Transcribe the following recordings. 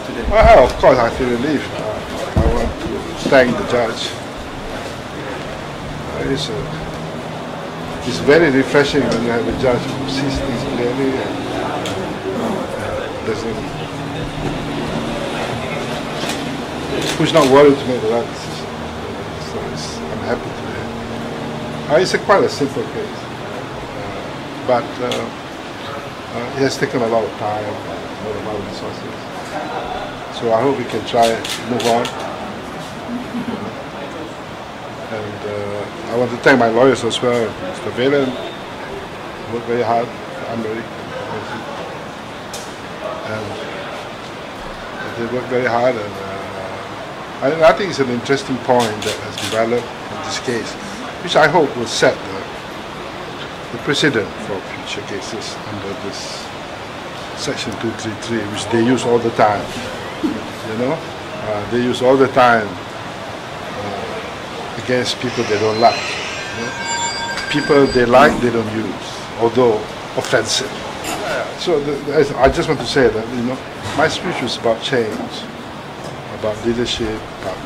today? Well, of course, I feel relieved. I want to thank the judge. It's very refreshing when you have a judge who sees things clearly and who's not worried to make the right decision. So I'm happy today. It's quite a simple case, but it has taken a lot of time, a lot of resources. So I hope we can try and move on. And I want to thank my lawyers as well. Mr. Valen worked very hard. I'm very comprehensive. And they worked very hard. And I think it's an interesting point that has developed in this case, which I hope will set the precedent for future cases under this Section 233, which they use all the time. You know, they use all the time against people they don't like. You know? People they like, they don't use, although offensive. So I just want to say that, you know, my speech was about change, about leadership, about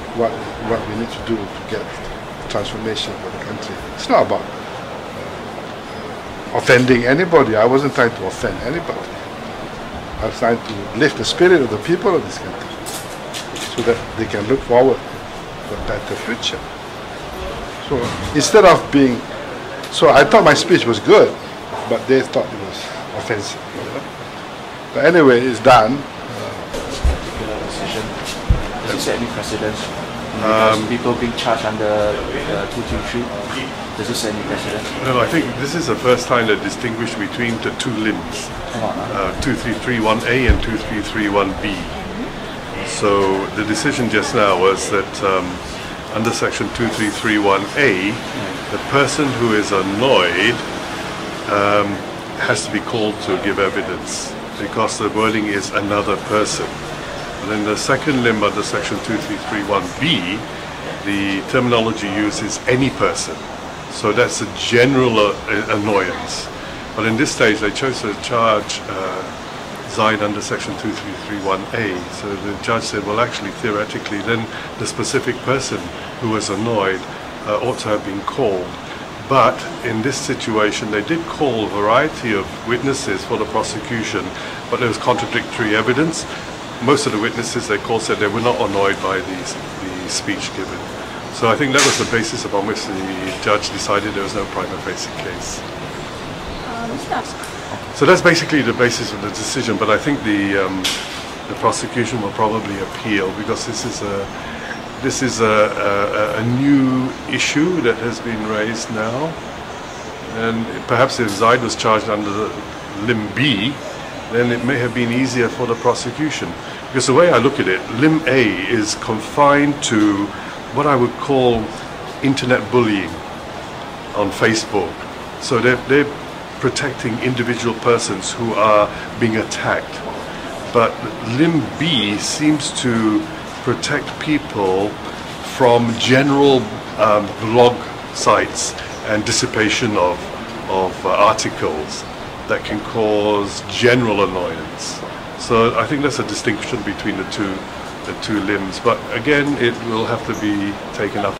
what we need to do to get transformation for the country. It's not about offending anybody. I wasn't trying to offend anybody. I was trying to lift the spirit of the people of this country so that they can look forward to a better future. So instead of being, so I thought my speech was good, but they thought it was offensive. You know? But anyway, it's done. Decision. Does it set any precedence? People being charged under 223. Does it set any precedence? No, I think this is the first time they distinguish between the two limbs, 2331A and 2331B. So the decision just now was that under Section 2331A, the person who is annoyed has to be called to give evidence because the wording is another person. And then the second limb under Section 2331B, the terminology used is any person. So that's a general annoyance. But in this stage, they chose to charge Zaid under Section 2331A. So the judge said, well, actually, theoretically, then the specific person who was annoyed ought to have been called. But in this situation, they did call a variety of witnesses for the prosecution, but there was contradictory evidence. Most of the witnesses they called said they were not annoyed by the speech given. So I think that was the basis upon which the judge decided there was no prima facie case. So that's basically the basis of the decision, but I think the prosecution will probably appeal because this is a new issue that has been raised now, and perhaps if Zaid was charged under Limb B, then it may have been easier for the prosecution. Because the way I look at it, Limb A is confined to what I would call internet bullying on Facebook. So they're protecting individual persons who are being attacked. But Limb B seems to protect people from general blog sites and dissipation of articles that can cause general annoyance. So I think that's a distinction between the two limbs. But again, it will have to be taken up